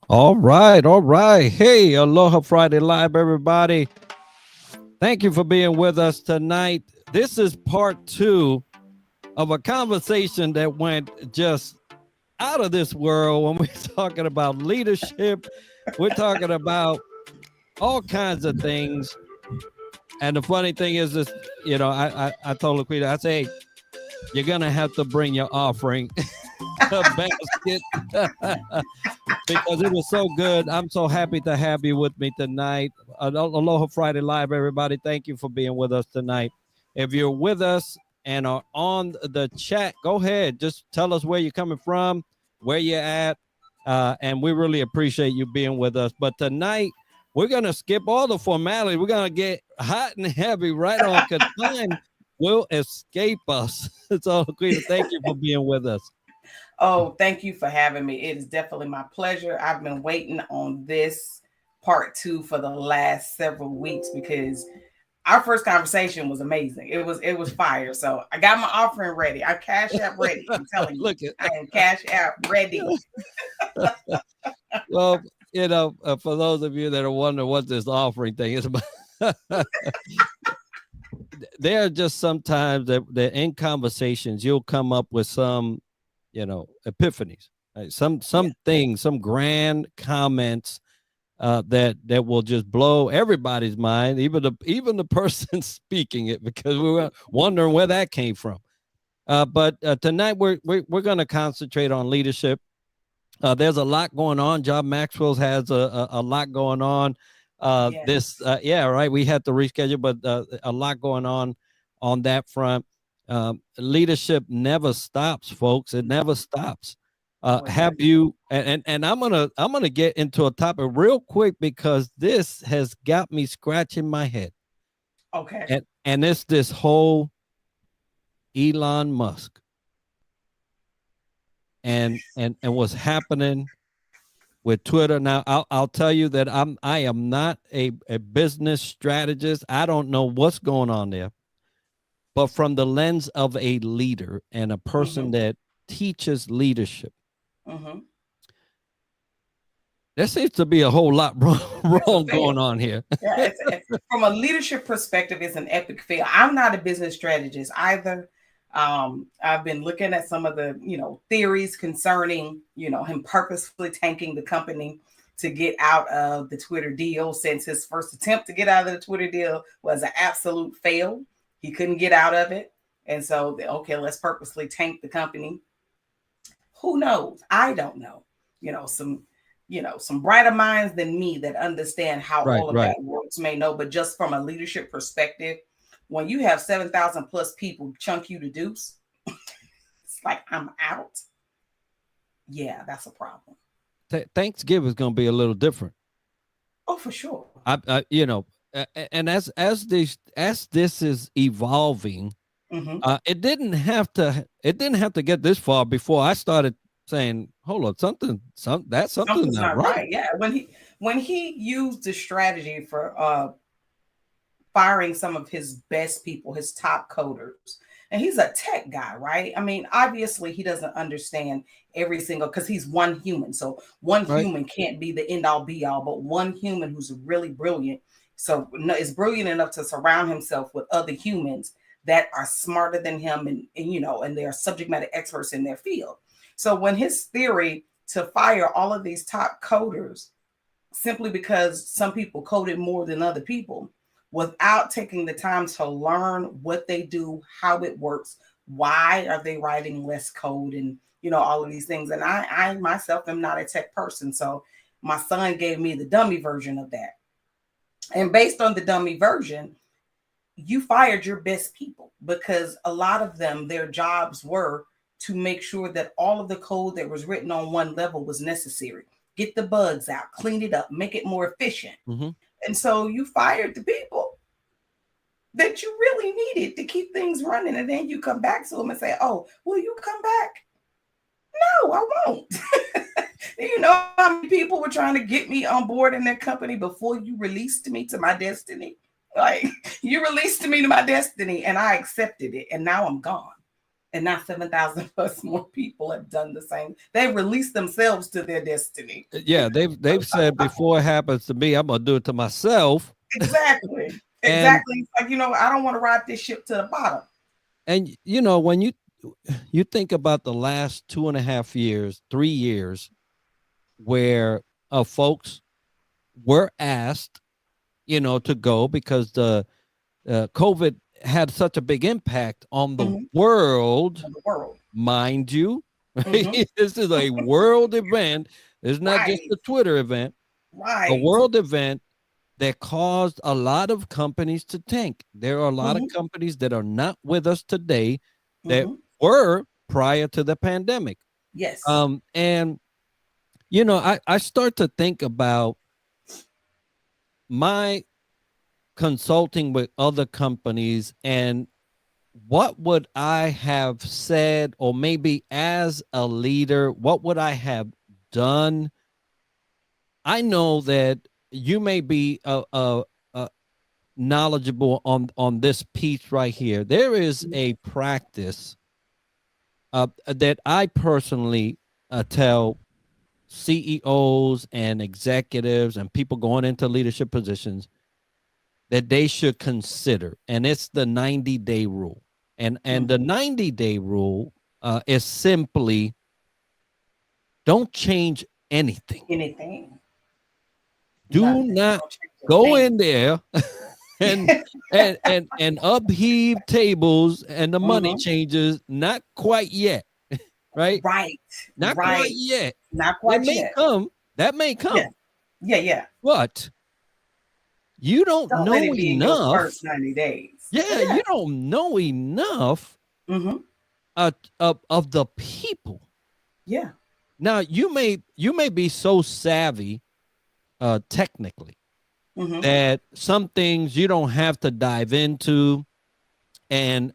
All right, all right. Hey, Aloha Friday Live, everybody. Thank you for being with us tonight. This is part two of a conversation that went just out of this world when we're talking about leadership. We're talking about all kinds of things. And the funny thing is this, I told LaQuita, I say, hey, you're gonna have to bring your offering basket because it was so good. I'm so happy to have you with me tonight. Aloha Friday Live, everybody. Thank you for being with us tonight. If you're with us and are on the chat, go ahead. Just tell us where you're coming from, where you're at, and we really appreciate you being with us. But tonight, we're going to skip all the formalities. We're going to get hot and heavy right on because time will escape us. So, LaQuita, thank you for being with us. Oh, thank you for having me. It is definitely my pleasure. I've been waiting on this part two for the last several weeks because our first conversation was amazing. It was fire. So I got my offering ready. I Cash App ready. I'm telling you, I am Cash App ready. Well, for those of you that are wondering what this offering thing is about, there are just sometimes that in conversations you'll come up with some, epiphanies, right? Some things, some grand comments that will just blow everybody's mind, even the person speaking it, because we were wondering where that came from. But tonight we're going to concentrate on leadership. There's a lot going on. John Maxwell has a lot going on. Yes. Right. We had to reschedule, but a lot going on that front. Leadership never stops, folks. It never stops. Have you and I'm gonna get into a topic real quick because this has got me scratching my head. Okay. And it's this whole Elon Musk and what's happening with Twitter. Now I'll tell you that I am not a business strategist. I don't know what's going on there. But from the lens of a leader and a person that teaches leadership, there seems to be a whole lot wrong going on here. Yeah, from a leadership perspective, it's an epic fail. I'm not a business strategist either. I've been looking at some of the, theories concerning, him purposefully tanking the company to get out of the Twitter deal, since his first attempt to get out of the Twitter deal was an absolute fail. He couldn't get out of it. And so, okay, let's purposely tank the company. Who knows? I don't know. Some brighter minds than me that understand how all of that works may know. But just from a leadership perspective, when you have 7,000 plus people chunk you to deuce, it's like, I'm out. Yeah, that's a problem. Thanksgiving is going to be a little different. Oh, for sure. And as this is evolving, it didn't have to get this far before I started saying, hold on, something's not right. Yeah, when he used the strategy for firing some of his best people, his top coders, and he's a tech guy, right? I mean, obviously he doesn't understand every single, because he's one human, so one human can't be the end all be all, but one human who's really brilliant, so is brilliant enough to surround himself with other humans that are smarter than him, and they're subject matter experts in their field. So when his theory to fire all of these top coders simply because some people coded more than other people, without taking the time to learn what they do, how it works, why are they writing less code, and all of these things. And I myself am not a tech person, so my son gave me the dummy version of that. And based on the dummy version, you fired your best people because a lot of them, their jobs were to make sure that all of the code that was written on one level was necessary. Get the bugs out, clean it up, make it more efficient. And so you fired the people that you really needed to keep things running. And then you come back to them and say, oh, will you come back? No, I won't. You know how many people were trying to get me on board in their company before you released me to my destiny? Like, you released me to my destiny and I accepted it, and now I'm gone. And now 7,000 plus more people have done the same. They've released themselves to their destiny. Yeah, they've said before it happens to me, I'm gonna do it to myself. Exactly. And Exactly. It's like, I don't want to ride this ship to the bottom. and when you think about the last 2.5 years, 3 years, where folks were asked, to go because the COVID had such a big impact on the world, Of the world. mind you. Right? This is a world event. It's not just Right. a Twitter event, a Right. world event that caused a lot of companies to tank. There are a lot of companies that are not with us today that were prior to the pandemic. Yes. And I start to think about my consulting with other companies and what would I have said, or maybe as a leader, what would I have done? I know that you may be knowledgeable on this piece right here. There is a practice that I personally tell CEOs and executives and people going into leadership positions that they should consider, and it's the 90-day rule. And the 90-day rule is simply don't change anything. Do not go in there and upheave tables and the money changes. Not quite yet, right? Right. Not right. quite yet. Not quite that yet. That may come. Yeah. But you don't know let it be enough. In your first 90 days. Yeah, you don't know enough of the people. Yeah. Now you may be so savvy technically that some things you don't have to dive into, and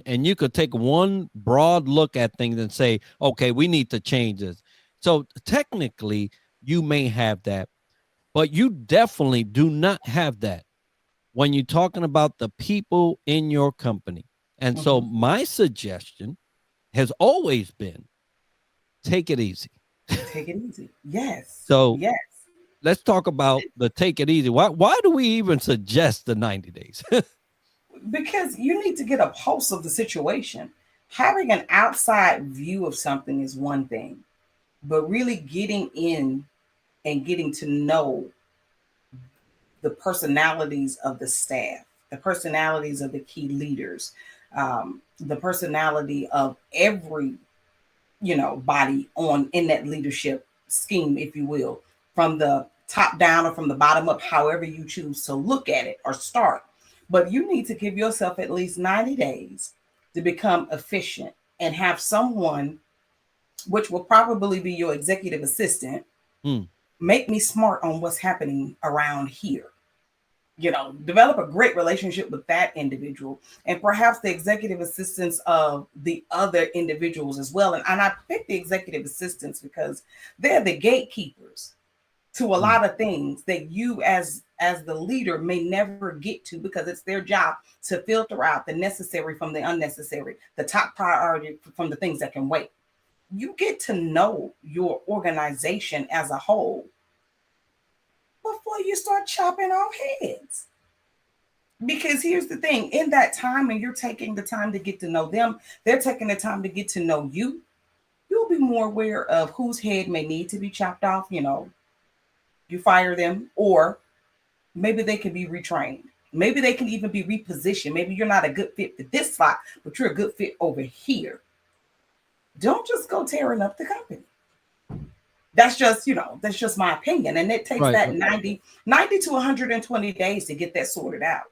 you could take one broad look at things and say, okay, we need to change this. So technically you may have that, but you definitely do not have that when you're talking about the people in your company. And so my suggestion has always been, take it easy. Take it easy. Yes. So yes. Let's talk about the take it easy. Why do we even suggest the 90 days? Because you need to get a pulse of the situation. Having an outside view of something is one thing, but really getting in and getting to know the personalities of the staff, the personalities of the key leaders, the personality of every body in that leadership scheme, if you will, from the top down or from the bottom up, however you choose to look at it or start. But you need to give yourself at least 90 days to become efficient and have someone, which will probably be your executive assistant, make me smart on what's happening around here. Develop a great relationship with that individual and perhaps the executive assistants of the other individuals as well. And I pick the executive assistants because they're the gatekeepers to a lot of things that you as the leader may never get to, because it's their job to filter out the necessary from the unnecessary, the top priority from the things that can wait. You get to know your organization as a whole before you start chopping off heads. Because here's the thing, in that time, and you're taking the time to get to know them, they're taking the time to get to know you, you'll be more aware of whose head may need to be chopped off. You fire them, or maybe they can be retrained. Maybe they can even be repositioned. Maybe you're not a good fit for this spot, but you're a good fit over here. Don't just go tearing up the company. That's just my opinion. And it takes that 90 to 120 days to get that sorted out.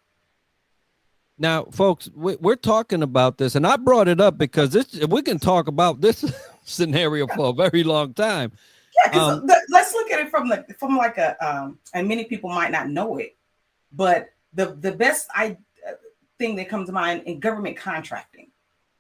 Now, folks, we're talking about this, and I brought it up because we can talk about this scenario for a very long time. Yeah, because let's look at it from like a and many people might not know it, but the best thing that comes to mind in government contracting.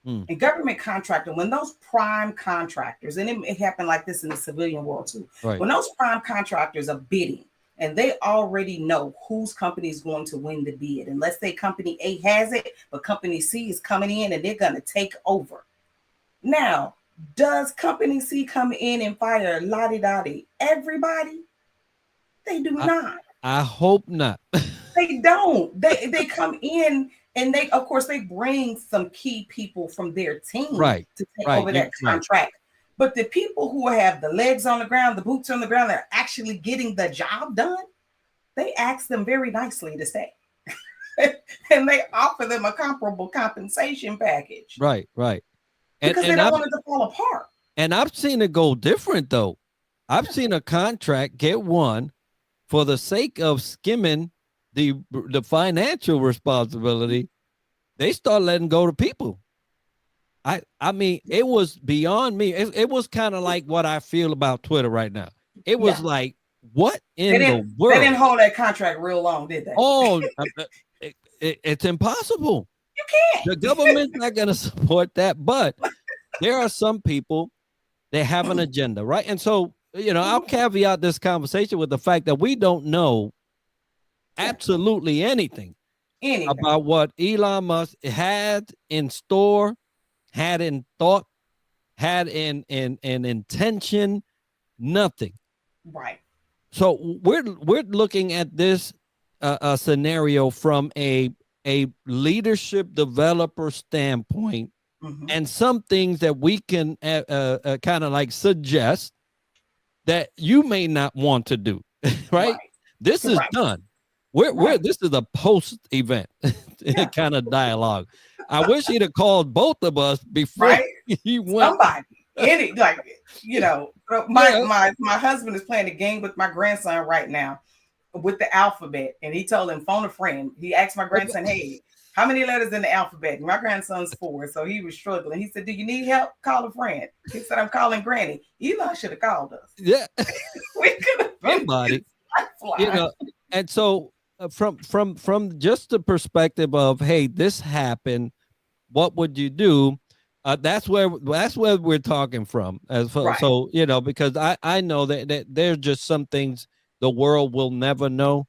In government contracting, when those prime contractors, and it happened like this in the civilian world too, when those prime contractors are bidding and they already know whose company is going to win the bid, and let's say company A has it, but company C is coming in and they're going to take over. Now, does Company C come in and fire lottie everybody? They do not. I hope not. They don't. They come in and they, of course, they bring some key people from their team Right. to take Right. over that contract. But the people who have the legs on the ground, the boots on the ground, that are actually getting the job done, they ask them very nicely to stay. And they offer them a comparable compensation package. Right. Because they don't want it to fall apart. And I've seen it go different, though. I've seen a contract get won for the sake of skimming the financial responsibility. They start letting go to people. I mean, it was beyond me. It was kind of like what I feel about Twitter right now. It was like, what in the world? They didn't hold that contract real long, did they? Oh, it's impossible. You can't. The government's not going to support that. But there are some people that have an agenda, right? And so, I'll caveat this conversation with the fact that we don't know absolutely anything about what Elon Musk had in store, had in thought, had in intention, nothing. Right. So we're looking at this scenario from a leadership developer standpoint, and some things that we can kind of like suggest that you may not want to do. Right? This is done. This is a post event kind of dialogue. I wish he'd have called both of us before he went. Somebody, my husband is playing a game with my grandson right now with the alphabet, and he told him phone a friend. He asked my grandson, "Hey, how many letters in the alphabet?" My grandson's 4, so he was struggling. He said, "Do you need help? Call a friend." He said, "I'm calling Granny." Elon should have called us. Yeah, we could have been somebody, and so. From just the perspective of, hey, this happened, what would you do? That's where we're talking from. So because I know that there's just some things the world will never know.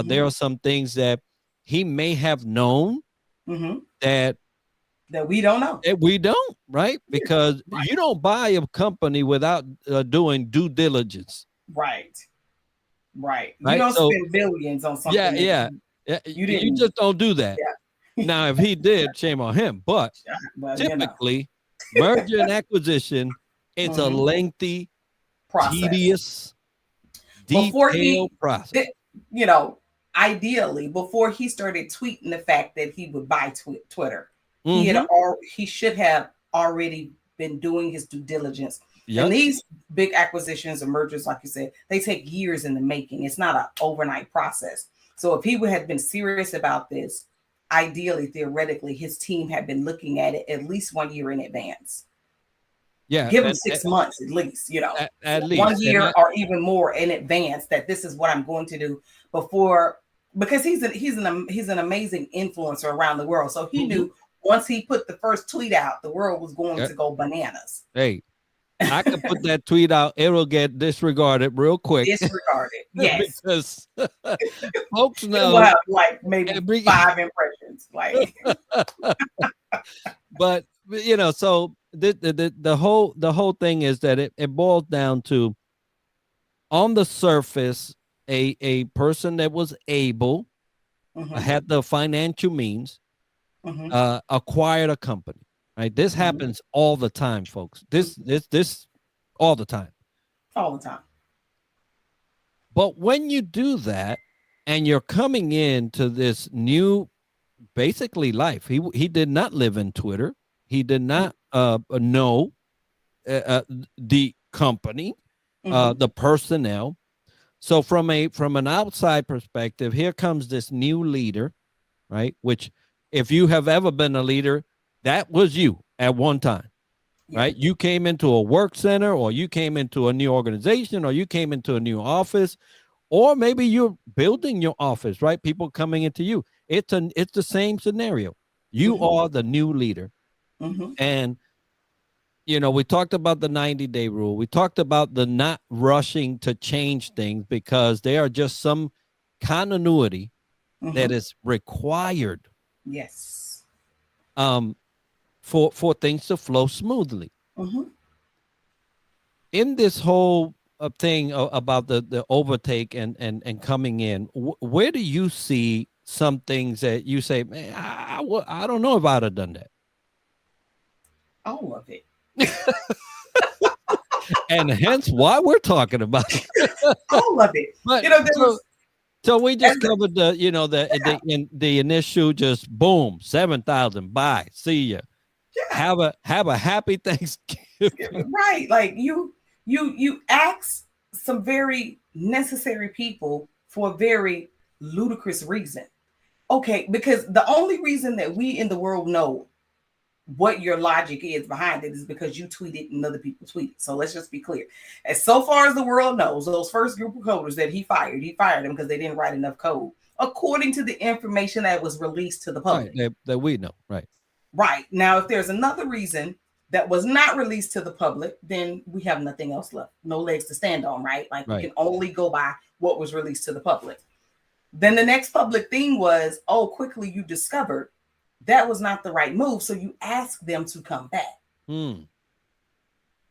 There are some things that he may have known that we don't know. That we don't, right? Because you don't buy a company without doing due diligence. Right. You don't spend billions on something. Yeah. You just don't do that. Yeah. Now, if he did, shame on him. But typically, merger and acquisition, it's a lengthy, tedious, detailed process. Ideally, before he started tweeting the fact that he would buy Twitter, he should have already been doing his due diligence. Yep. And these big acquisitions and mergers, like you said, they take years in the making. It's not an overnight process. So if he had been serious about this, ideally, theoretically, his team had been looking at it at least 1 year in advance. Yeah, give him 6 months at least. At least 1 year or even more in advance. That this is what I'm going to do before, because he's an amazing influencer around the world. So he knew once he put the first tweet out, the world was going to go bananas. Hey. I can put that tweet out. It'll get disregarded real quick. Disregarded, yes. Because folks know. We'll have like maybe 5 impressions. Like, but so the whole thing is that it boils down to, on the surface, a person that was able, had the financial means, acquired a company. Right, this happens all the time, folks. This all the time. All the time. But when you do that, and you're coming into this new, basically, life. He did not live in Twitter. He did not know the company, the personnel. So from an outside perspective, here comes this new leader, right? Which, if you have ever been a leader, that was you at one time, right? You came into a work center, or you came into a new organization, or you came into a new office, or maybe you're building your office, right? People coming into you. It's the same scenario. You are the new leader. And, we talked about the 90-day rule. We talked about the not rushing to change things, because there are just some continuity that is required. Yes. for things to flow smoothly. Mm-hmm. In this whole thing about the overtake and coming in, where do you see some things that you say, man, I don't know if I'd have done that? All of it. And hence why we're talking about it. All of it. But You know, there was so we just covered the initial, just boom, 7,000. Bye. See ya. yeah. Have a happy Thanksgiving. Right. Like you ask some very necessary people for a very ludicrous reason. Okay, because the only reason that we in the world know what your logic is behind it is because you tweeted and other people tweeted. So let's just be clear. As so far as the world knows, those first group of coders that he fired them because they didn't write enough code, according to the information that was released to the public. Right, that we know, right? Right. Now, if there's another reason that was not released to the public, then we have nothing else left. No legs to stand on, right? Like we can only go by what was released to the public. Then the next public thing was, quickly you discovered that was not the right move. So you asked them to come back. Okay.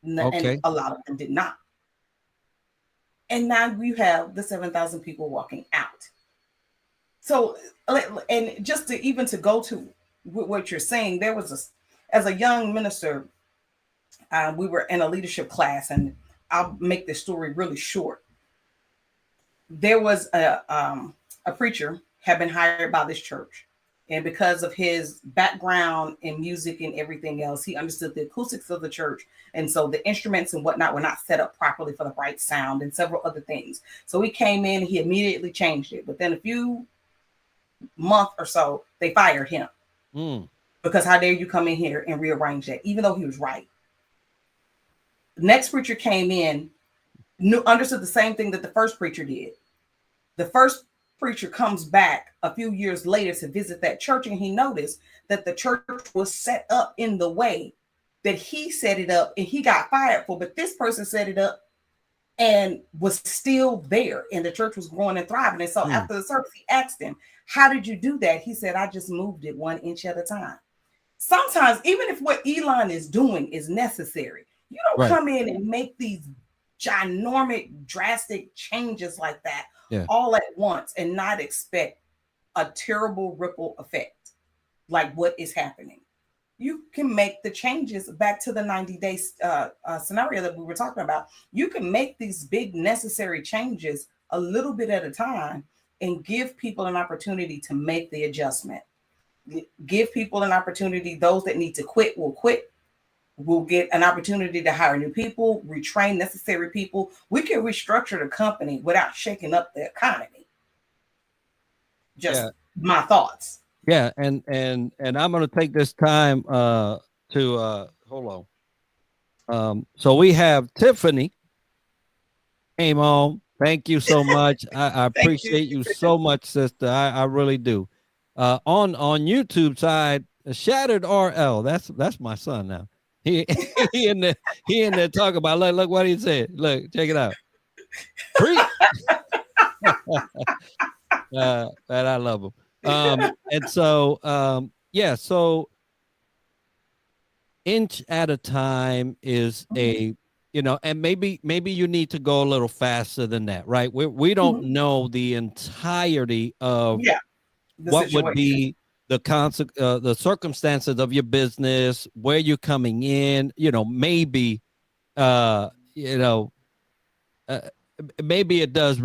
And a lot of them did not. And now you have the 7,000 people walking out. So, and just to go to what you're saying, there was as a young minister, we were in a leadership class, and I'll make this story really short. There was a preacher had been hired by this church, and because of his background in music and everything else, he understood the acoustics of the church, and so the instruments and whatnot were not set up properly for the right sound and several other things. So he came in, he immediately changed it. Within a few months or so, they fired him. Because how dare you come in here and rearrange that, even though he was right. The next preacher came in, understood the same thing that the first preacher did. The first preacher comes back a few years later to visit that church, and he noticed that the church was set up in the way that he set it up, and he got fired for, but this person set it up and was still there, and the church was growing and thriving. And so after the service, he asked him, how did you do that? He said, I just moved it 1 inch at a time. Sometimes, even if what Elon is doing is necessary, you don't come in and make these ginormous, drastic changes like that all at once and not expect a terrible ripple effect like what is happening. You can make the changes back to the 90-day scenario that we were talking about. You can make these big necessary changes a little bit at a time and give people an opportunity to make the adjustment. Give people an opportunity. Those that need to quit will quit. We'll get an opportunity to hire new people, retrain necessary people. We can restructure the company without shaking up the economy. Just my thoughts. Yeah, and I'm going to take this time to hold on. So we have Tiffany came on. Thank you so much. I appreciate you so much, sister. I really do. On YouTube side, Shattered RL. That's my son now. He in there talking about look what he said. Look, check it out. And I love him. And so so inch at a time is a and maybe you need to go a little faster than that, right? We don't know the entirety of what would be the circumstances of your business, where you're coming in, maybe maybe it does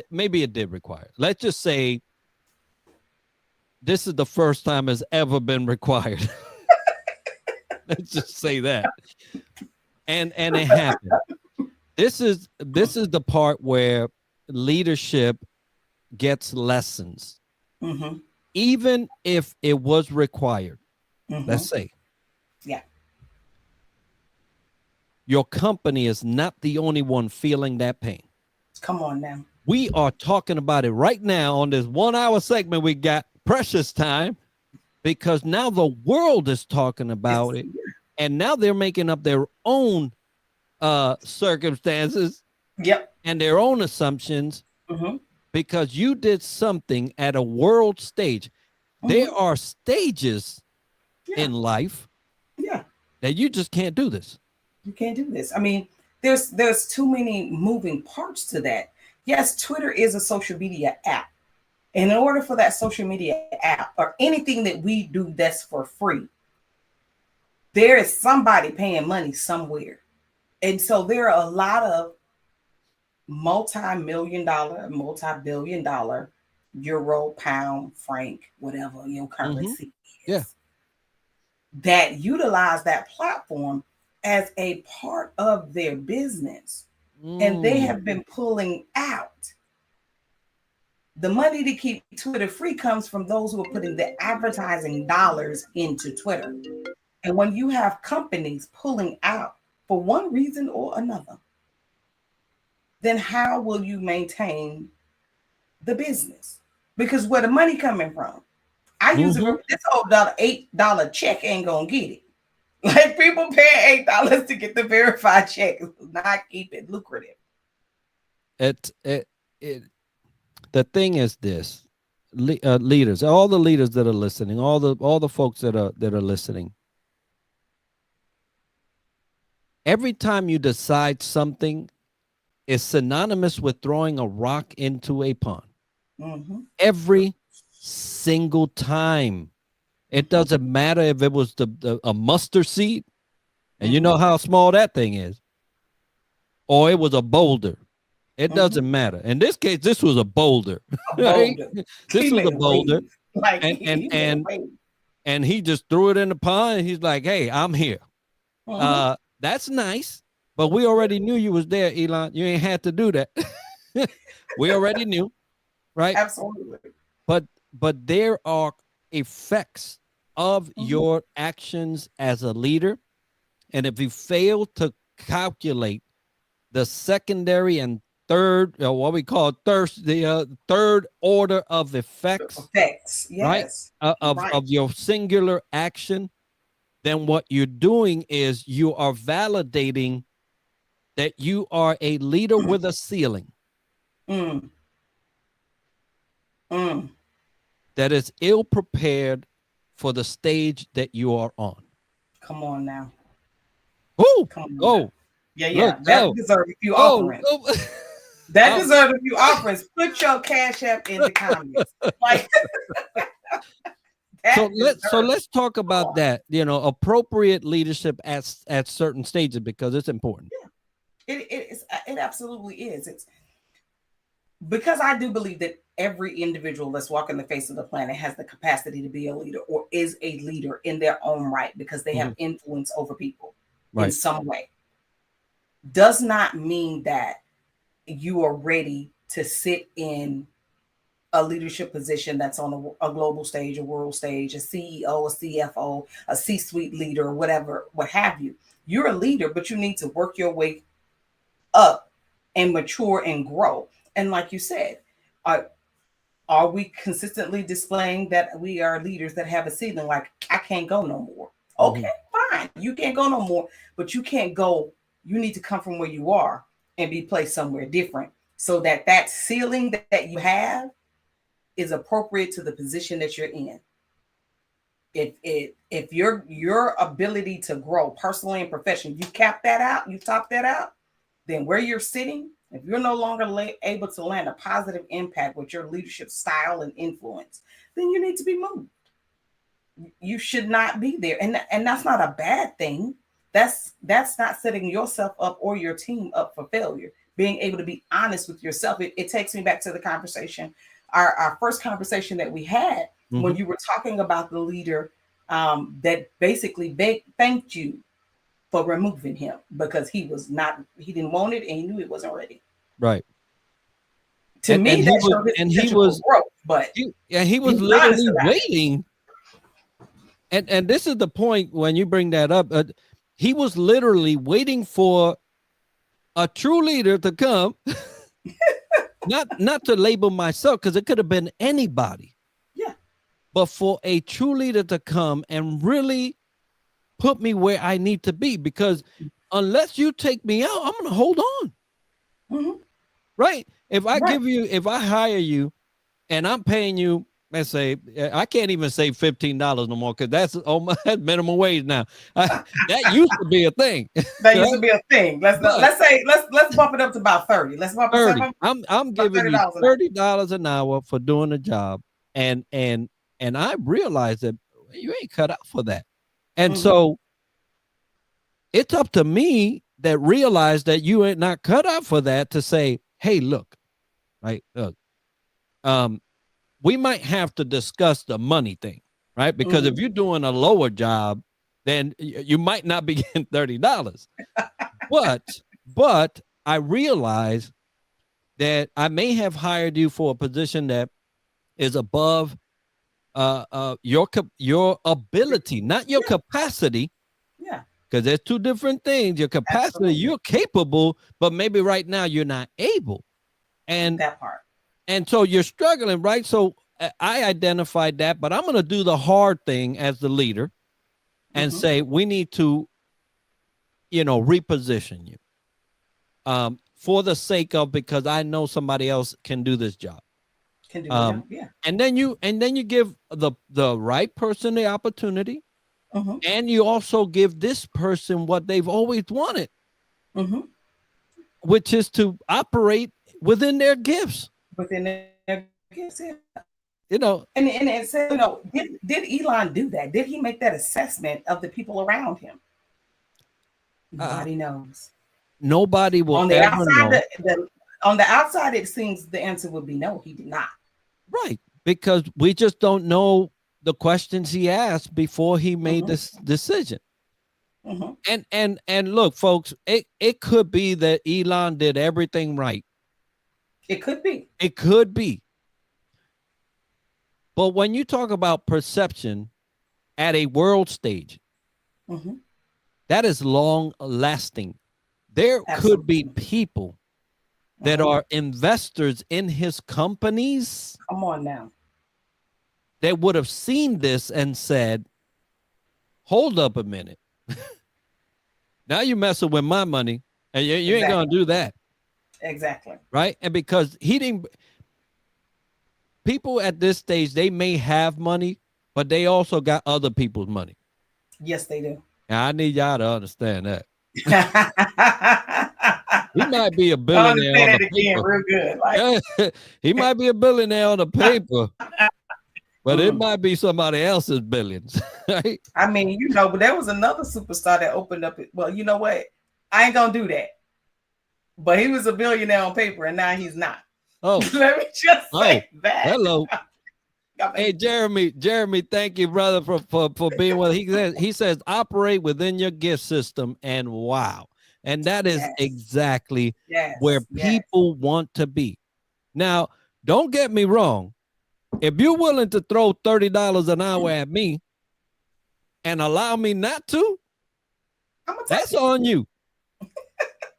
maybe it did require. Let's just say this is the first time it's ever been required. Let's just say that. And it happened. This is the part where leadership gets lessons. Even if it was required. Let's say. Yeah. Your company is not the only one feeling that pain. Come on now. We are talking about it right now on this 1 hour segment. We got precious time because now the world is talking about it, and now they're making up their own circumstances and their own assumptions because you did something at a world stage. There are stages in life, Yeah. that you just can't do this. You can't do this. I mean, there's too many moving parts to that. Yes, Twitter is a social media app. And in order for that social media app or anything that we do that's for free, there is somebody paying money somewhere. And so there are a lot of multi-million dollar, multi-billion dollar, euro, pound, franc, whatever your currency Yeah. is, that utilize that platform as a part of their business. And they have been pulling out. The money to keep Twitter free comes from those who are putting the advertising dollars into Twitter. And when you have companies pulling out for one reason or another, then how will you maintain the business? Because where the money coming from? I use it for this whole $8 check ain't gonna get it. Like people paying $8 to get the verified check, not keep it lucrative. The thing is this, leaders, all the leaders that are listening, all the folks that are listening. Every time you decide something is synonymous with throwing a rock into a pond. Every single time. It doesn't matter if it was a mustard seed, and you know how small that thing is, or it was a boulder. It doesn't matter. In this case, this was a boulder. Right? This was a boulder. Like, and he just threw it in the pond, and he's like, hey, I'm here. That's nice, but we already knew you was there, Elon. You ain't had to do that. We already knew, right? Absolutely. But there are effects of your actions as a leader, and if you fail to calculate the secondary and third, what we call third order of effects, yes, right, of your singular action, then what you're doing is you are validating that you are a leader with a ceiling that is ill prepared for the stage that you are on. Come on now. Oh, yeah. Look, that deserves a few offerings. That deserves a few offerings. Put your Cash App in the comments. Like, so let's talk about that. Appropriate leadership at certain stages, because it's important. Yeah, it absolutely is. It's because I do believe that every individual that's walking the face of the planet has the capacity to be a leader or is a leader in their own right because they have influence over people in some way. Does not mean that you are ready to sit in a leadership position that's on a global stage, a world stage, a CEO, a CFO, a C-suite leader, or whatever, what have you. You're a leader, but you need to work your way up and mature and grow. And like you said, are we consistently displaying that we are leaders that have a ceiling? Like, I can't go no more. Okay, fine. You can't go no more, but you can't go. You need to come from where you are and be placed somewhere different so that ceiling that you have is appropriate to the position that you're in. If your ability to grow personally and professionally, you top that out, then where you're sitting, if you're no longer able to land a positive impact with your leadership style and influence, then you need to be moved. You should not be there. And that's not a bad thing. That's not setting yourself up or your team up for failure. Being able to be honest with yourself. It takes me back to the conversation, our first conversation that we had when you were talking about the leader that basically thanked you for removing him because he didn't want it and he knew it wasn't ready. Right. To me, that showed his potential for growth, but he was literally waiting. And this is the point when you bring that up. He was literally waiting for a true leader to come, not to label myself, because it could have been anybody. Yeah. But for a true leader to come and really put me where I need to be, because unless you take me out, I'm going to hold on. Right? If I hire you and I'm paying you let's say, I can't even say $15 no more because that's that's minimum wage now. That used to be a thing. That used to be a thing. Let's bump it up to about 30. Let's bump it 30. up. I'm giving you $30 an hour for doing a job, and I realized that you ain't cut out for that, and so it's up to me that realize that you ain't not cut out for that to say, hey, look, right, look, we might have to discuss the money thing, right? Because if you're doing a lower job, then you might not be getting $30. But I realize that I may have hired you for a position that is above your ability, not your capacity. Yeah. Because there's two different things. Your capacity, absolutely, you're capable, but maybe right now you're not able. And that part. And so you're struggling, right? So I identified that, but I'm going to do the hard thing as the leader and say, we need to, reposition you for the sake of, because I know somebody else can do this job. Can do the job, yeah. And then you give the right person the opportunity. And you also give this person what they've always wanted, which is to operate within their gifts. Within their gifts, yeah. And so, did Elon do that? Did he make that assessment of the people around him? Nobody knows. Nobody will ever know. On the outside, it seems the answer would be no, he did not. Right, because we just don't know the questions he asked before he made this decision. And look, folks, it could be that Elon did everything right. It could be. It could be. But when you talk about perception at a world stage, that is long lasting. There could be people that are investors in his companies. Come on now. That would have seen this and said, hold up a minute. Now you're messing with my money, and you ain't going to do that. Exactly. Right? And because people at this stage, they may have money, but they also got other people's money. Yes, they do. And I need y'all to understand that. He might be a billionaire on the paper. Real good. Like, he might be a billionaire on the paper. But it might be somebody else's billions, right? I mean, but there was another superstar that opened up. Well, you know what? I ain't gonna do that. But he was a billionaire on paper, and now he's not. Oh, let me just say that. Hello. Hey, Jeremy, thank you, brother, for being with us. He says operate within your gift system, and wow. And that is exactly where people want to be. Now, don't get me wrong. If you're willing to throw $30 an hour at me and allow me not to, that's on you.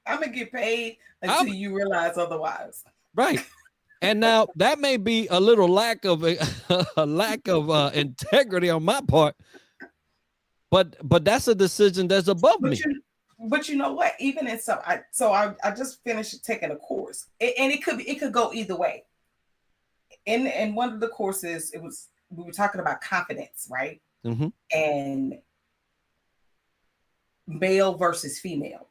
I'm going to get paid until you realize otherwise. Right. And now that may be a little lack of integrity on my part, but that's a decision that's above me. But you know what? Even in some, I just finished taking a course, and it could go either way. In one of the courses, we were talking about confidence, right? And male versus female.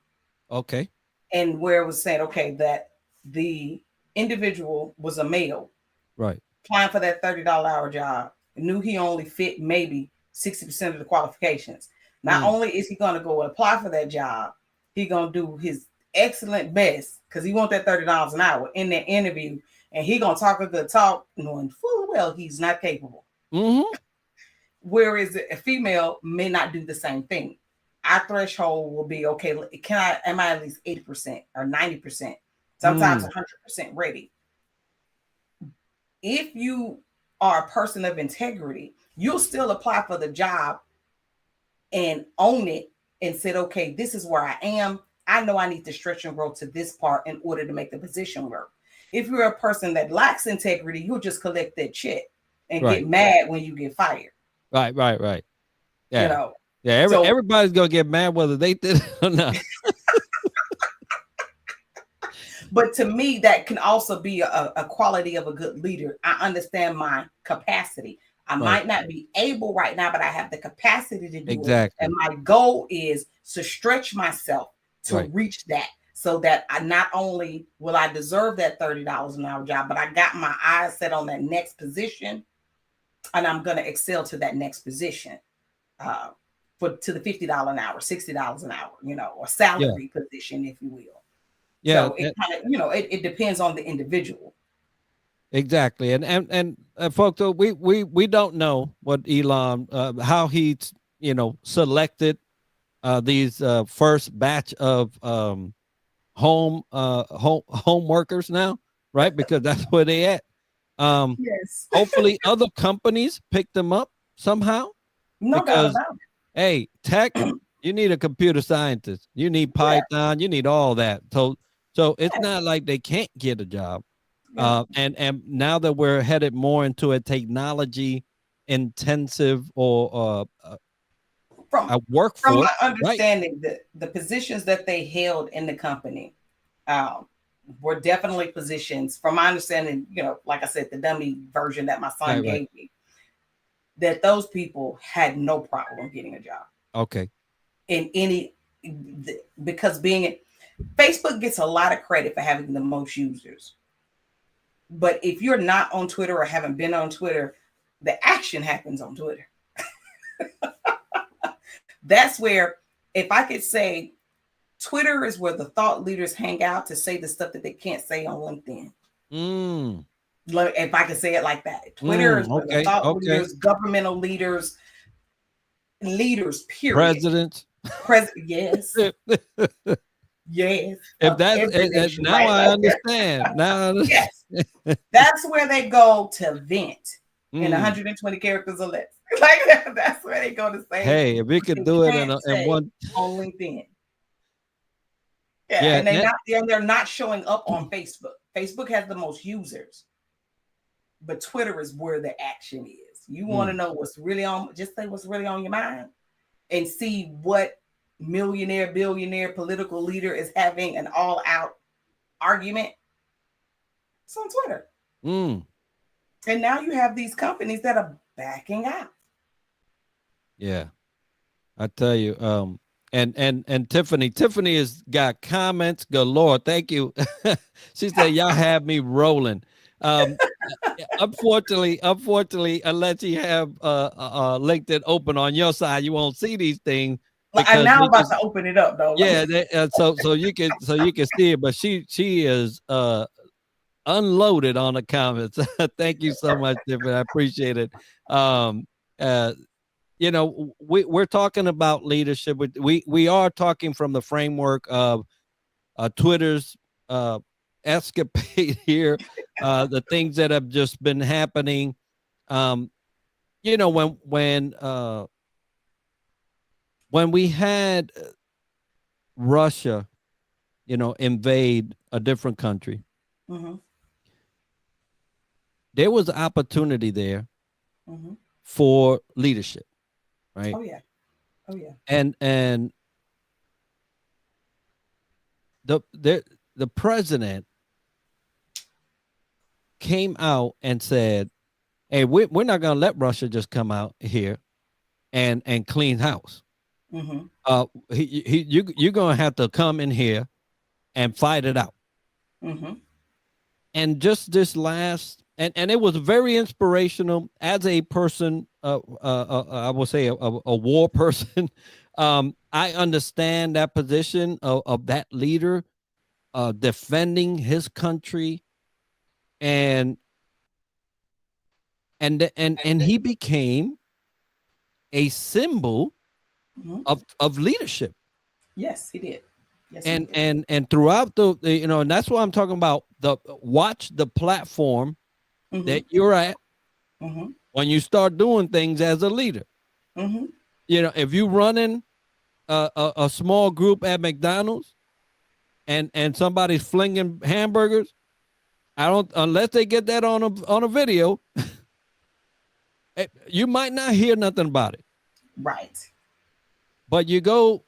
Okay. And where it was saying, okay, that the individual was a male, right, applying for that $30 hour job, knew he only fit maybe 60% of the qualifications. Not only is he going to go apply for that job, he going to do his excellent best because he wants that $30 an hour in that interview, and he going to talk a good talk, knowing full well he's not capable. Whereas a female may not do the same thing. Our threshold will be, okay, am I at least 80% or 90%? Sometimes 100% ready. If you are a person of integrity, you'll still apply for the job and own it and said, okay, this is where I am. I know I need to stretch and grow to this part in order to make the position work. If you're a person that lacks integrity, you'll just collect that check and get mad when you get fired. Right. Yeah. Everybody's going to get mad whether they did it or not. But to me, that can also be a quality of a good leader. I understand my capacity. I might not be able right now, but I have the capacity to do it. And my goal is to stretch myself to reach that, so that I not only will I deserve that $30 an hour job, but I got my eyes set on that next position, and I'm going to excel to that next position, to the $50 an hour, $60 an hour, or salary position, if you will. Yeah. So it kind of, it depends on the individual. Exactly. And folks, we don't know what Elon, how he, selected these first batch of home workers now, right? Because that's where they at. Yes. Hopefully other companies pick them up somehow. No doubt about it. Hey, tech, you need a computer scientist. You need Python. You need all that. So it's not like they can't get a job. And now that we're headed more into a technology intensive or a workforce, from my understanding, the positions that they held in the company were definitely positions, from my understanding, like I said, the dummy version that my son gave me, that those people had no problem getting a job. Okay. Because Facebook gets a lot of credit for having the most users. But if you're not on Twitter or haven't been on Twitter, the action happens on Twitter. That's where, if I could say, Twitter is where the thought leaders hang out to say the stuff that they can't say on LinkedIn. If I could say it like that. Twitter is where the thought leaders, governmental leaders, period. Presidents. Yes. Yes. If that's now I understand. Now yes. That's where they go to vent in 120 characters or less. Like that's where they go to say, hey, if we could do it in one on LinkedIn. Yeah, and they're not showing up on Facebook. Facebook has the most users, but Twitter is where the action is. You want to know what's really on, just say what's really on your mind and see what millionaire, billionaire political leader is having an all-out argument. It's on Twitter. And now you have these companies that are backing out. Yeah. I tell you, and Tiffany has got comments galore. Thank you. She said, y'all have me rolling. Unfortunately, unless you have LinkedIn open on your side, you won't see these things. I'm now about to open it up though. Yeah, so you can see it, but she is unloaded on the comments. Thank you so much, Tiffany. I appreciate it. We're talking about leadership. We are talking from the framework of Twitter's escapade here, the things that have just been happening. When we had Russia, invade a different country, there was opportunity there for leadership. Right. Oh yeah. And the president came out and said, "Hey, we're not going to let Russia just come out here and clean house. You're going to have to come in here and fight it out." And just this last. And it was very inspirational as a person, I will say a war person. I understand that position of that leader defending his country, and he became a symbol of leadership. Yes, he did. Yes, and throughout the and that's what I'm talking about. Watch the platform that you're at when you start doing things as a leader. If you're running a small group at McDonald's and somebody's flinging hamburgers, unless they get that on a video, you might not hear nothing about it. Right. But you go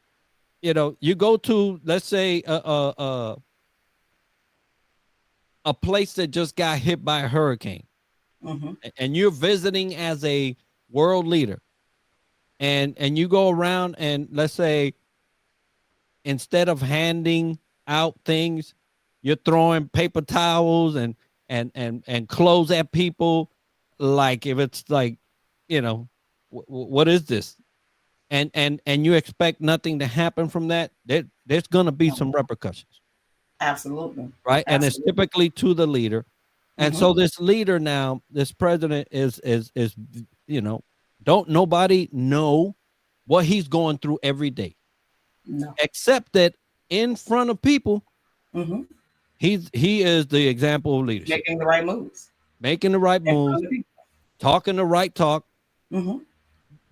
to, let's say, a place that just got hit by a hurricane, and you're visiting as a world leader, and you go around and let's say instead of handing out things, you're throwing paper towels and clothes at people, like if it's like, what is this? And you expect nothing to happen from that, there's going to be some repercussions. Absolutely. Right. Absolutely. And it's typically to the leader. And so this leader now, this president is, don't nobody know what he's going through every day. No. Except that in front of people, he is the example of leadership. Making the right moves. Talking the right talk.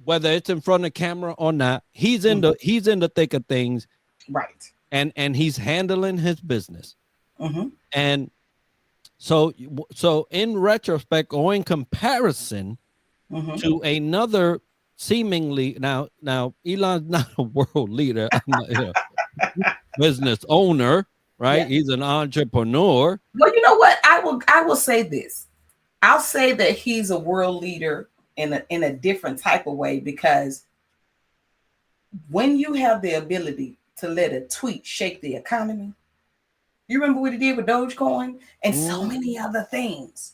Whether it's in front of camera or not, he's in the thick of things. Right. And he's handling his business. And so in retrospect or in comparison to another seemingly now Elon's not a world leader, business owner, right? Yeah. He's an entrepreneur. Well, you know what? I will say this. I'll say that he's a world leader in a different type of way, because when you have the ability to let a tweet shake the economy, you remember what he did with Dogecoin and so many other things.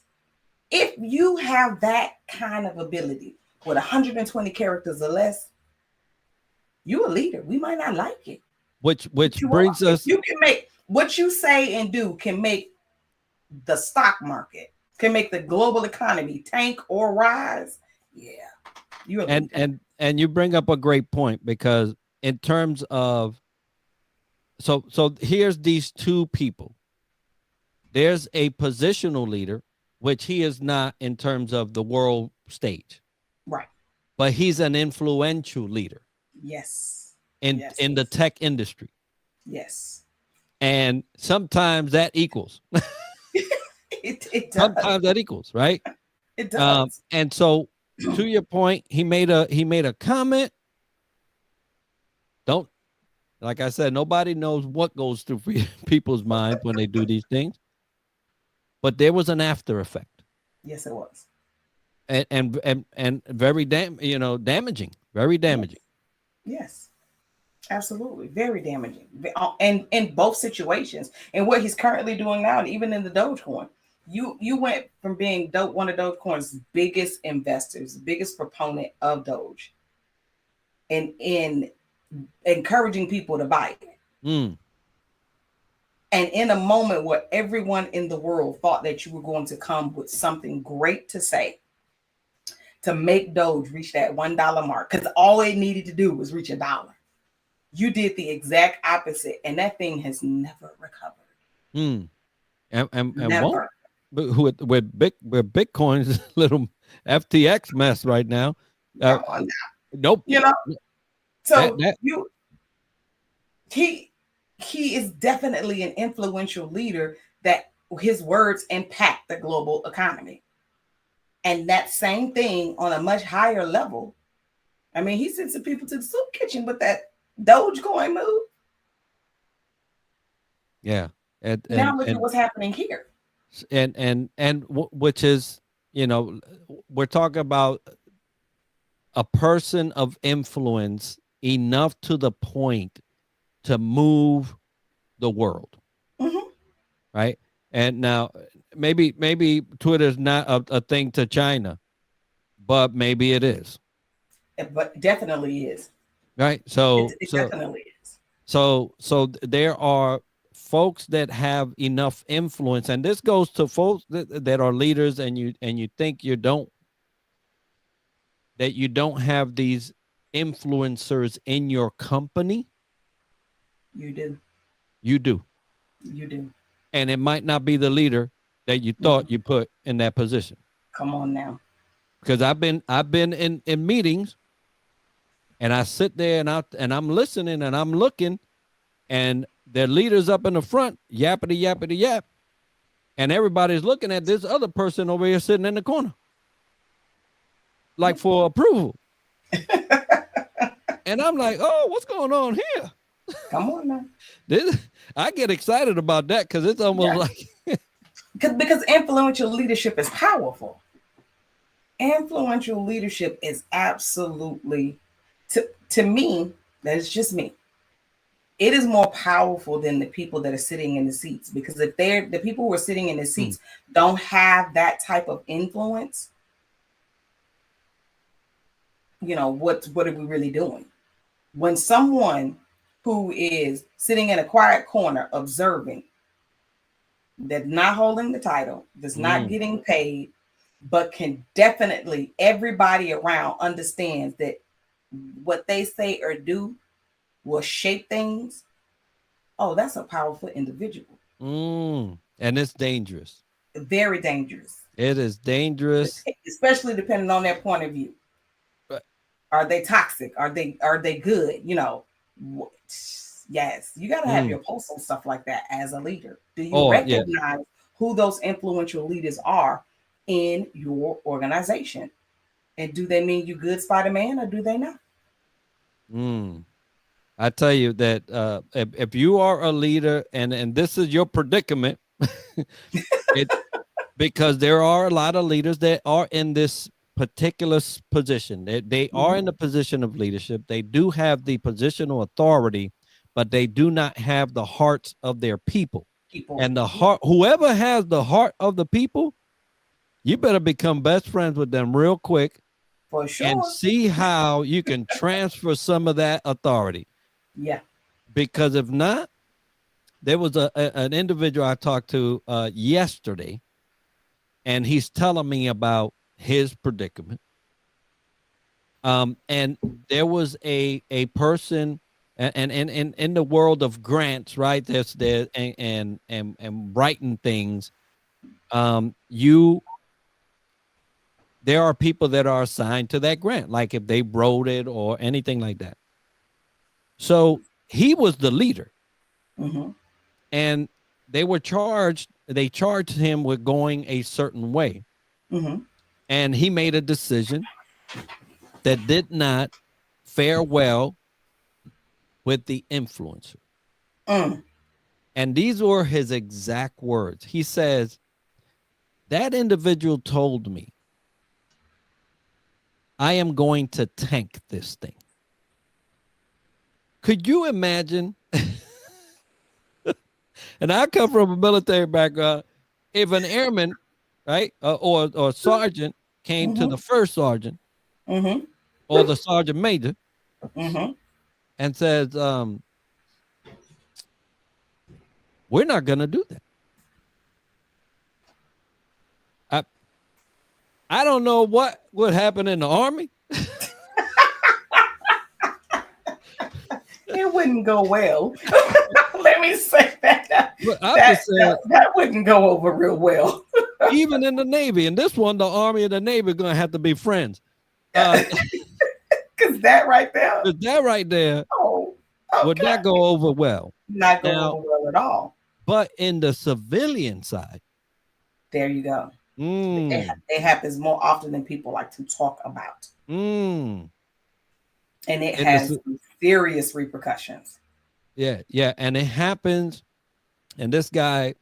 If you have that kind of ability with 120 characters or less, you're a leader. We might not like it. Which brings us. You can make what you say and do can make the stock market, can make the global economy tank or rise. Yeah. You're a leader. And you bring up a great point, because in terms of so here's these two people. There's a positional leader, which he is not in terms of the world stage. Right. But he's an influential leader. Yes. In the tech industry. Yes. And sometimes that equals. It does. Sometimes that equals, right? It does. And so to your point, he made a comment. Like I said, nobody knows what goes through people's minds when they do these things. But there was an after effect. Yes, it was. And very damaging. Very damaging. Yes. Absolutely. Very damaging. And in both situations. And what he's currently doing now, and even in the Dogecoin, you went from being one of Dogecoin's biggest investors, biggest proponent of Doge, and in encouraging people to buy it. And in a moment where everyone in the world thought that you were going to come with something great to say to make Doge reach that $1 mark, because all it needed to do was reach $1. You did the exact opposite, and that thing has never recovered. And never. With Bitcoin's little FTX mess right now. Nope. So he is definitely an influential leader that his words impact the global economy. And that same thing on a much higher level. I mean, he sent some people to the soup kitchen with that Dogecoin move. Yeah. Now look at what's happening here. And which is, we're talking about a person of influence enough to the point to move the world. Right. And now maybe Twitter's not a thing to China, but maybe it is. But definitely is. Right. So it definitely is. So there are folks that have enough influence, and this goes to folks that are leaders, and you think you don't have these influencers in your company. You do. You do. And it might not be the leader that you thought you put in that position. Come on now. Because I've been in meetings, and I sit there and I'm listening and I'm looking, and their leaders up in the front, yappity yappity yap, and everybody's looking at this other person over here sitting in the corner, like for approval. And I'm like, oh, what's going on here? Come on now. I get excited about that, because it's almost like Because influential leadership is powerful. Influential leadership is absolutely, to me, that is just me. It is more powerful than the people that are sitting in the seats, because if the people who are sitting in the seats don't have that type of influence, what are we really doing? When someone who is sitting in a quiet corner observing, that's not holding the title, that's not getting paid, but can definitely, everybody around understands that what they say or do will shape things. Oh, that's a powerful individual. And it's dangerous. Very dangerous. It is dangerous. Especially depending on their point of view. But are they toxic? Are they good? Yes, you got to have your pulse on stuff like that as a leader. Do you recognize who those influential leaders are in your organization? And do they mean you good Spider-Man, or do they not? I tell you that if you are a leader and this is your predicament, because there are a lot of leaders that are in this particular position. They are in the position of leadership. They do have the positional authority, but they do not have the hearts of their people. And whoever has the heart of the people, you better become best friends with them real quick. For sure. And see how you can transfer some of that authority. Yeah. Because if not, there was an individual I talked to yesterday, and he's telling me about his predicament. And there was a person, and in the world of grants, right? There's there and writing things. There are people that are assigned to that grant, like if they wrote it or anything like that. So he was the leader, and they charged him with going a certain way. And he made a decision that did not fare well with the influencer. And these were his exact words. He says, that individual told me, I am going to tank this thing. Could you imagine? And I come from a military background. If an airman, right, or sergeant came to the first sergeant or the sergeant major and says, we're not going to do that. I don't know what would happen in the Army. It wouldn't go well. Let me say that. That wouldn't go over real well. Even in the Navy. And this one, the Army and the Navy are going to have to be friends. Because that right there. Oh, okay. Would not go over well. Not go over well at all. But in the civilian side. There you go. It happens more often than people like to talk about. And it has serious repercussions. Yeah. And it happens. And this guy,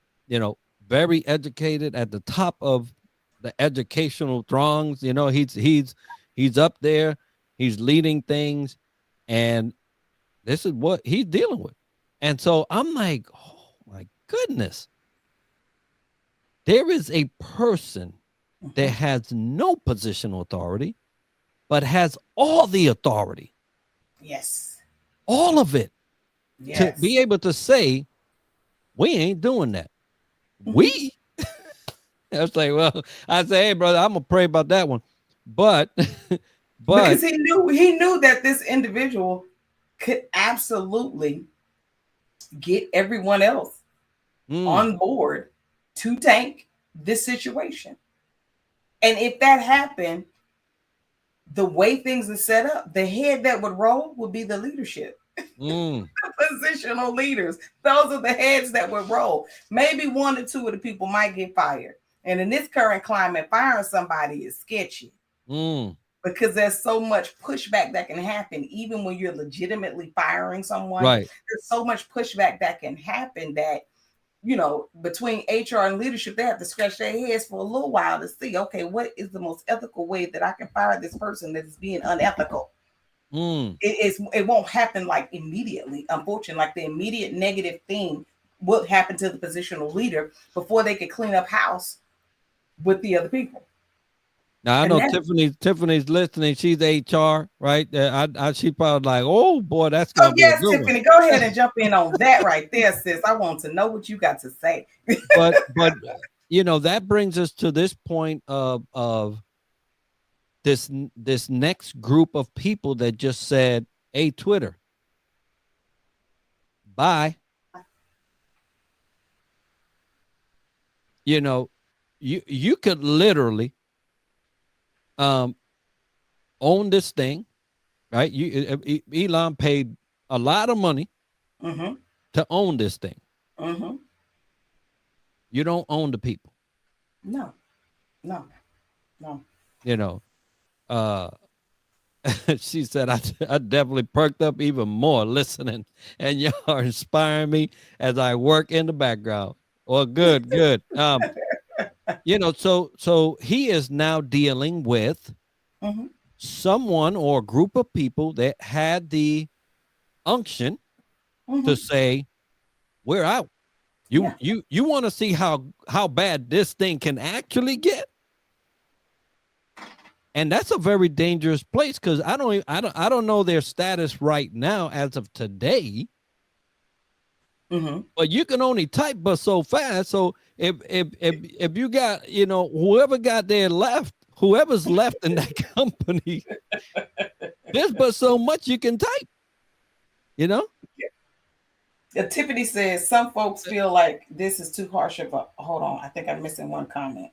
very educated at the top of the educational throngs. He's up there. He's leading things. And this is what he's dealing with. And so I'm like, oh my goodness. There is a person that has no positional authority, but has all the authority. Yes. All of it. Yes. To be able to say, we ain't doing that. We? I was like, well, I say, hey, brother, I'm going to pray about that one. But because he knew that this individual could absolutely get everyone else on board to tank this situation. And if that happened, the way things are set up, the head that would roll would be the leadership. The positional leaders. Those are the heads that would roll. Maybe 1 or 2 of the people might get fired. And in this current climate, firing somebody is sketchy. Because there's so much pushback that can happen, even when you're legitimately firing someone. Right. There's so much pushback that can happen that between HR and leadership, they have to scratch their heads for a little while to see, okay, what is the most ethical way that I can fire this person that is being unethical? It won't happen like immediately. Unfortunately, like the immediate negative thing will happen to the positional leader before they can clean up house with the other people. Now I know Tiffany's listening. She's HR, right? She's probably like, "Oh boy, that's gonna be yes, a good Tiffany, one." go ahead and jump in on that right there, sis. I want to know what you got to say. but that brings us to this point of this next group of people that just said, "Hey, Twitter, bye." You could literally own this thing, right? Elon paid a lot of money to own this thing. You don't own the people. No. She said, I definitely perked up even more listening, and y'all are inspiring me as I work in the background. Well, good. So he is now dealing with someone or a group of people that had the unction to say, we're out. You want to see how bad this thing can actually get? And that's a very dangerous place, because I don't know their status right now as of today. But you can only type but so fast. So if you got, whoever's left in that company, there's but so much you can type. Tiffany says some folks feel like this is too harsh of a. Hold on, I think I'm missing one comment.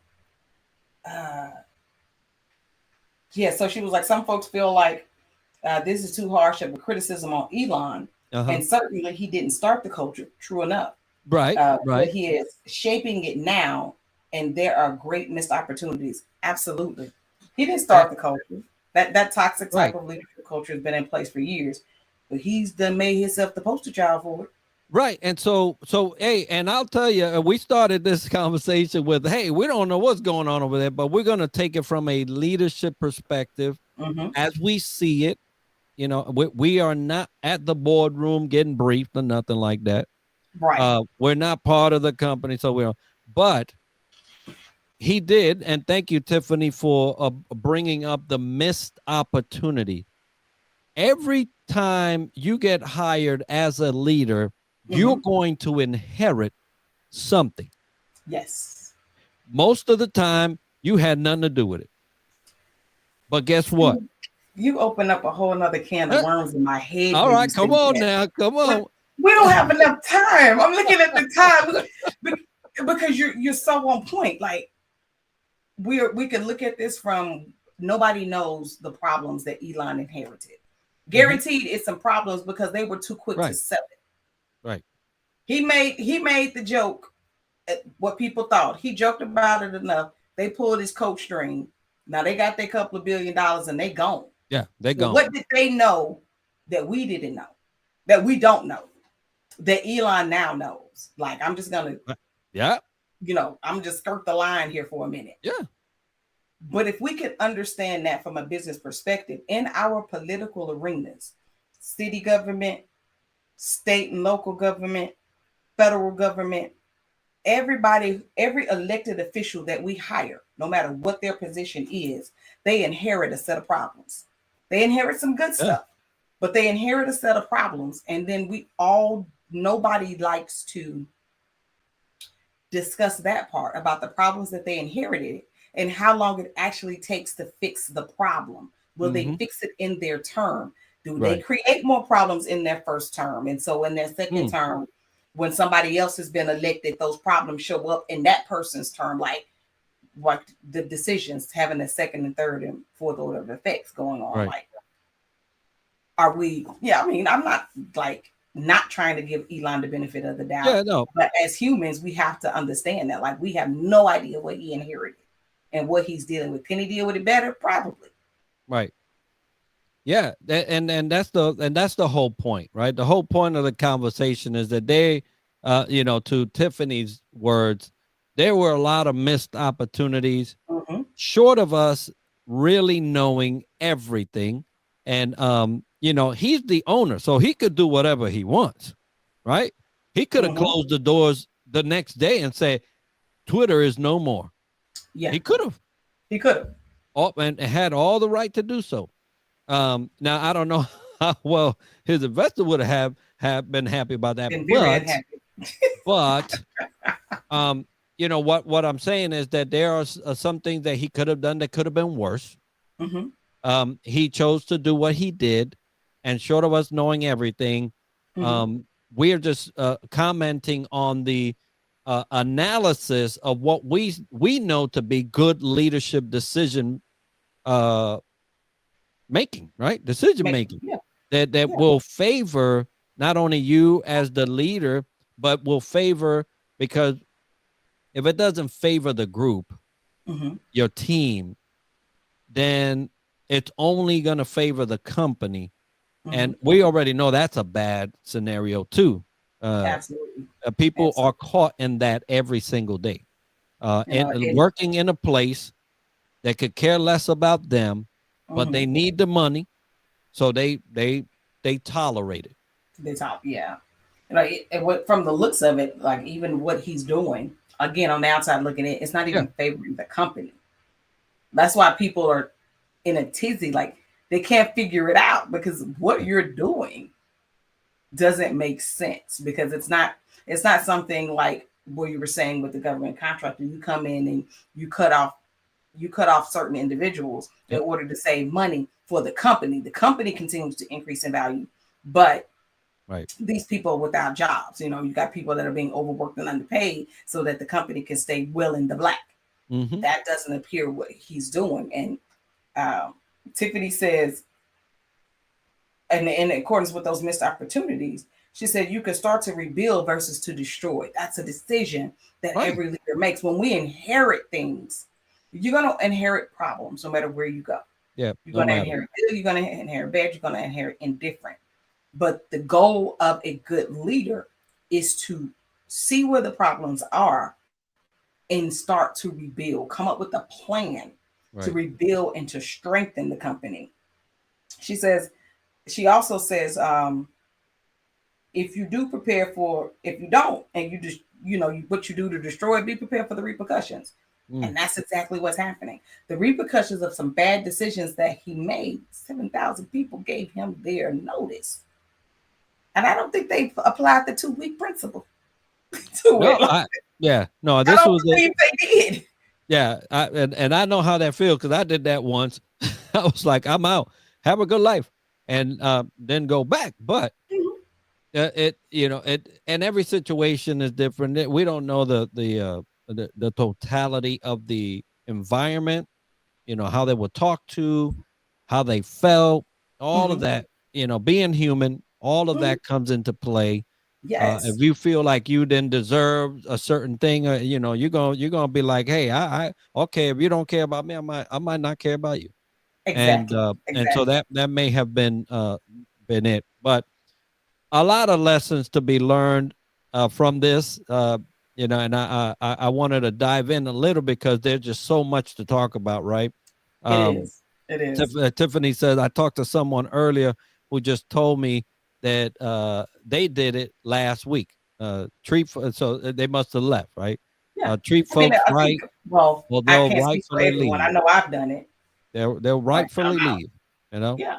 So she was like, some folks feel like this is too harsh of a criticism on Elon. And certainly he didn't start the culture. True enough. Right. But he is shaping it now, and there are great missed opportunities. Absolutely. He didn't start the culture. That toxic type of leadership culture has been in place for years, but he's done made himself the poster child for it. Right. And so, hey, and I'll tell you, we started this conversation with, hey, we don't know what's going on over there, but we're going to take it from a leadership perspective as we see it. We are not at the boardroom getting briefed or nothing like that. Right. We're not part of the company. But he did. And thank you, Tiffany, for bringing up the missed opportunity. Every time you get hired as a leader, you're going to inherit something. Yes. Most of the time, you had nothing to do with it. But guess what? You open up a whole nother can of worms in my head. All right, come on now. Come on. We don't have enough time. I'm looking at the time because you're so on point. Like we can look at this from nobody knows the problems that Elon inherited. Guaranteed it's some problems because they were too quick to sell it. Right. He made the joke at what people thought. He joked about it enough. They pulled his coat string. Now they got their couple of $1 billion and they gone. Yeah, they gone. What did they know that we didn't know? That we don't know? That Elon now knows. Like, I'm just gonna I'm just skirt the line here for a minute. Yeah. But if we could understand that from a business perspective in our political arenas, city government, state and local government, federal government, everybody, every elected official that we hire, no matter what their position is, they inherit a set of problems. They inherit some good stuff, but they inherit a set of problems. And then nobody likes to discuss that part about the problems that they inherited and how long it actually takes to fix the problem. Will they fix it in their term? Do they create more problems in their first term? And so in their second term, when somebody else has been elected, those problems show up in that person's term, like what the decisions having a second and third and fourth order of effects going on. Right. Like, are we? Yeah, I mean, I'm not not trying to give Elon the benefit of the doubt. Yeah, no. But as humans, we have to understand that, like, we have no idea what he inherited and what he's dealing with. Can he deal with it better? Probably. Right. Yeah, and that's the whole point, right? The whole point of the conversation is that they to Tiffany's words, there were a lot of missed opportunities, Mm-hmm. short of us really knowing everything. And he's the owner, so he could do whatever he wants, right? He could have Mm-hmm. closed the doors the next day and say Twitter is no more. Yeah, He could have, he could have. and had all the right to do so. Now I don't know how well his investor would have been happy about that, Been very but unhappy. but what I'm saying is that there are some things that he could have done that could have been worse. Mm-hmm. He chose to do what he did, and short of us knowing everything, Mm-hmm. we are just commenting on the analysis of what we know to be good leadership decision uh, making, right? Decision making Yeah, that yeah. will favor not only you as the leader, but will favor, because if it doesn't favor the group, Mm-hmm. your team, then it's only going to favor the company. Mm-hmm. And we already know that's a bad scenario too. Uh, Absolutely. People are Absolutely. caught in that every single day, You know, and and working in a place that could care less about them, but mm-hmm. they need the money, so they tolerate it. The top, yeah. You know, from the looks of it, like even what he's doing, again on the outside looking in, it's not Yeah, even favoring the company. That's why people are in a tizzy, like they can't figure it out because what you're doing doesn't make sense because it's not something like what you were saying with the government contractor. You come in and you cut off certain individuals in yep, order to save money for the company. The company continues to increase in value, but right. these people are without jobs. You know, you got people that are being overworked and underpaid so that the company can stay well in the black. Mm-hmm. That doesn't appear what he's doing. And um, Tiffany says, and in accordance with those missed opportunities, she said you can start to rebuild versus to destroy. That's a decision that Right. every leader makes. When we inherit things, you're going to inherit problems no matter where you go. Yeah. You're No going to matter. inherit good, you're going to inherit bad, you're going to inherit indifferent. But the goal of a good leader is to see where the problems are and start to rebuild, come up with a plan to Right. rebuild and to strengthen the company. She says, she also says, if you do prepare for, if you don't, and you just, what you do to destroy it, be prepared for the repercussions. Mm. And that's exactly what's happening. The repercussions of some bad decisions that he made, 7,000 people gave him their notice. And I don't think they've applied the 2 week principle to No, it. Like, yeah, no, I this don't was it. believe they did. Yeah, and I know how that feels because I did that once. I was like, I'm out. Have a good life, and then go back. But Mhm. and every situation is different. We don't know the totality of the environment. How they were talked to, how they felt, all of Mhm. that. Being human, all of Mhm. that comes into play. Yes, If you feel like you didn't deserve a certain thing, you're gonna be like, hey, I okay, if you don't care about me, I might not care about you, and exactly. so Exactly. that may have been it. But a lot of lessons to be learned from this, and I wanted to dive in a little because there's just so much to talk about, right? It Um, is. It is. Tiffany says I talked to someone earlier who just told me that they did it last week. So they must have left, right? Yeah. Treat I mean, folks I think, right, well, or I they'll can't speak for rightfully everyone. I leave. know I've done it. They'll Like, I'm rightfully out. leave. You know, Yeah.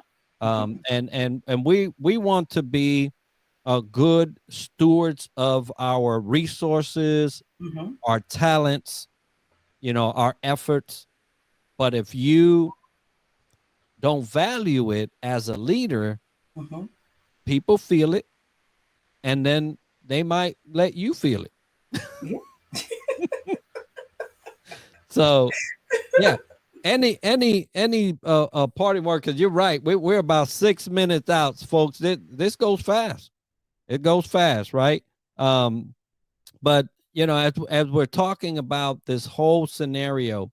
and we want to be good stewards of our resources, Mm-hmm. our talents, our efforts. But if you don't value it as a leader, Mm-hmm. people feel it, and then they might let you feel it. Yeah. So, yeah. Any party work, because you're right. We're about 6 minutes out, folks. This goes fast. It goes fast, right? Um, but as we're talking about this whole scenario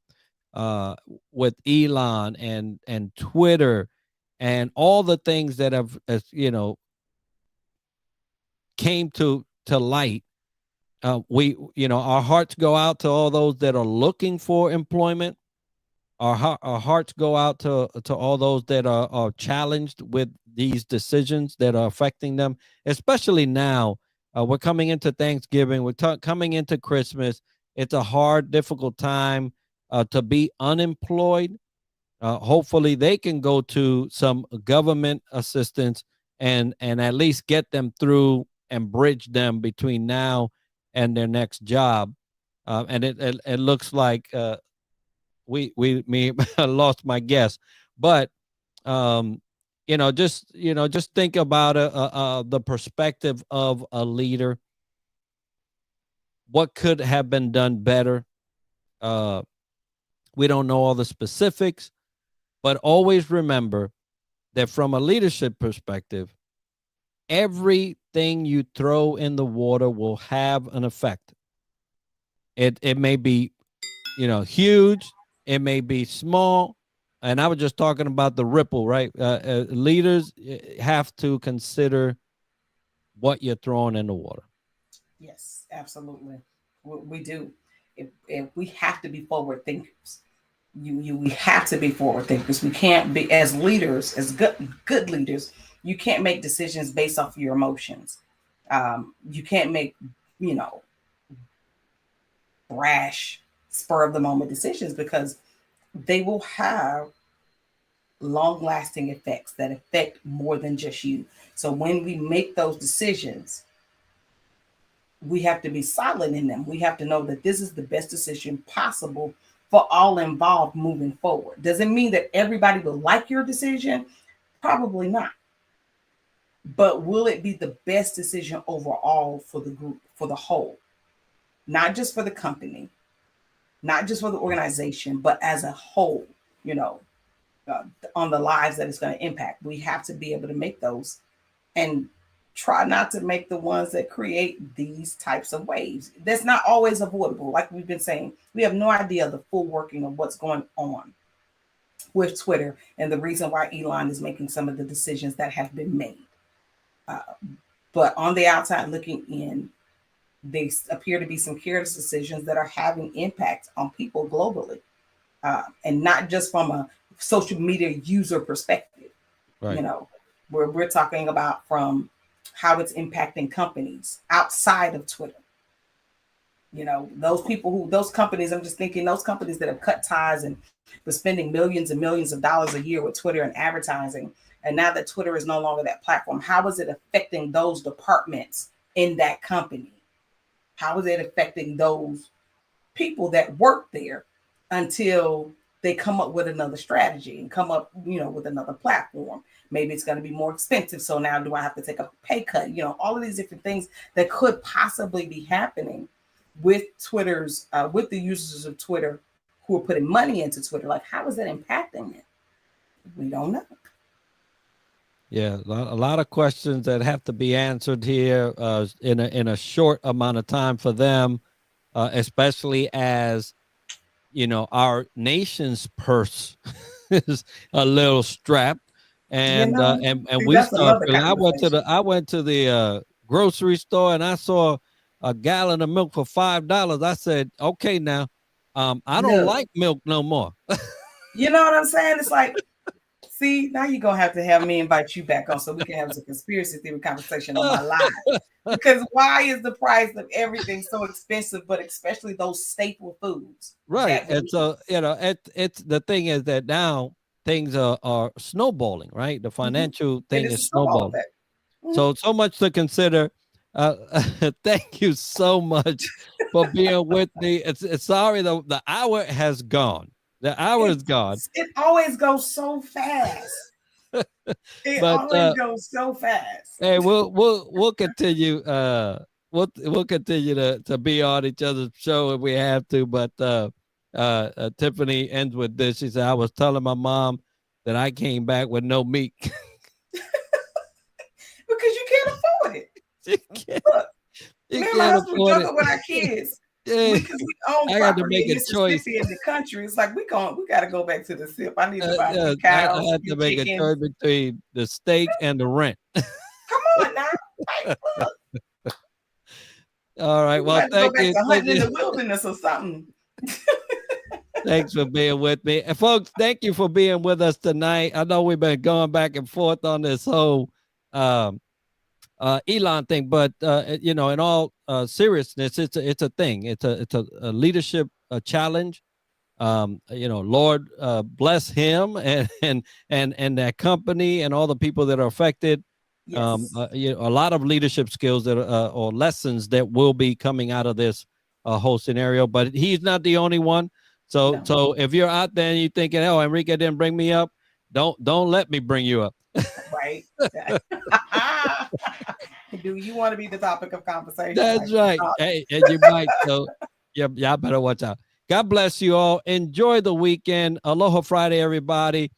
uh with Elon and Twitter and all the things that have came to light, our hearts go out to all those that are looking for employment. Our hearts go out to all those that are challenged with these decisions that are affecting them, especially now. We're coming into Thanksgiving. We're coming into Christmas. It's a hard, difficult time to be unemployed. Hopefully, they can go to some government assistance and at least get them through and bridge them between now and their next job. And it looks like me I lost my guess, but just think about the perspective of a leader. What could have been done better? We don't know all the specifics, but always remember that from a leadership perspective, everything you throw in the water will have an effect. It may be, huge. It may be small. And I was just talking about the ripple, right? Leaders have to consider what you're throwing in the water. Yes, absolutely. We do. If we have to be forward thinkers. We have to be forward thinkers. We can't be, as leaders, as good leaders, you can't make decisions based off of your emotions. You can't make, rash, spur of the moment decisions, because they will have long lasting effects that affect more than just you. So when we make those decisions, we have to be solid in them. We have to know that this is the best decision possible for all involved moving forward. Does it mean that everybody will like your decision? Probably not. But will it be the best decision overall for the group, for the whole? Not just for the company, not just for the organization, but as a whole, on the lives that it's going to impact. We have to be able to make those and try not to make the ones that create these types of waves. That's not always avoidable. Like we've been saying, we have no idea the full working of what's going on with Twitter and the reason why Elon is making some of the decisions that have been made. But on the outside looking in, they appear to be some careless decisions that are having impact on people globally, and not just from a social media user perspective. Right. We're talking about from how it's impacting companies outside of Twitter. Those companies, I'm just thinking those companies that have cut ties and were spending millions and millions of dollars a year with Twitter and advertising. And now that Twitter is no longer that platform, how is it affecting those departments in that company? How is it affecting those people that work there until they come up with another strategy and come up, with another platform? Maybe it's going to be more expensive. So now do I have to take a pay cut? All of these different things that could possibly be happening with with the users of Twitter who are putting money into Twitter. Like, how is that impacting it? We don't know. Yeah, a lot of questions that have to be answered here in a short amount of time for them, especially as our nation's purse is a little strapped, and we start. I went to the grocery store and I saw a gallon of milk for $5. I said, okay, now I don't like milk no more. You know what I'm saying? It's like, see, now you're going to have me invite you back on so we can have a conspiracy theory conversation on my live. Because why is the price of everything so expensive, but especially those staple foods? Right. And so, it's the thing is that now things are snowballing, right? The financial thing is snowballing. So much to consider. Thank you so much for being with me. It's sorry, the hour has gone. The hour is gone. It always goes so fast. It always goes so fast. Hey, we'll continue. We'll continue to be on each other's show if we have to. But Tiffany ends with this. She said, "I was telling my mom that I came back with no meat because you can't afford it. Look, me and my husband joking with our kids. Because we own property in Mississippi in the country. It's like we got to go back to the SIP. I need to buy some cows. I had to make a choice between the steak and the rent. Come on now. All right. You Well, have to go thank back you. to Thank hunting in you. the wilderness or something. Thanks for being with me. And folks, thank you for being with us tonight. I know we've been going back and forth on this whole Elon thing, but in all seriousness, it's a thing. It's a leadership challenge. Lord bless him and that company and all the people that are affected. Yes. A lot of leadership skills that or lessons that will be coming out of this whole scenario. But he's not the only one. So if you're out there and you're thinking, oh, Enrique didn't bring me up, don't let me bring you up. Right. Do you want to be the topic of conversation? That's right. Hey, and you might. So y'all better watch out. God bless you all. Enjoy the weekend. Aloha Friday, everybody.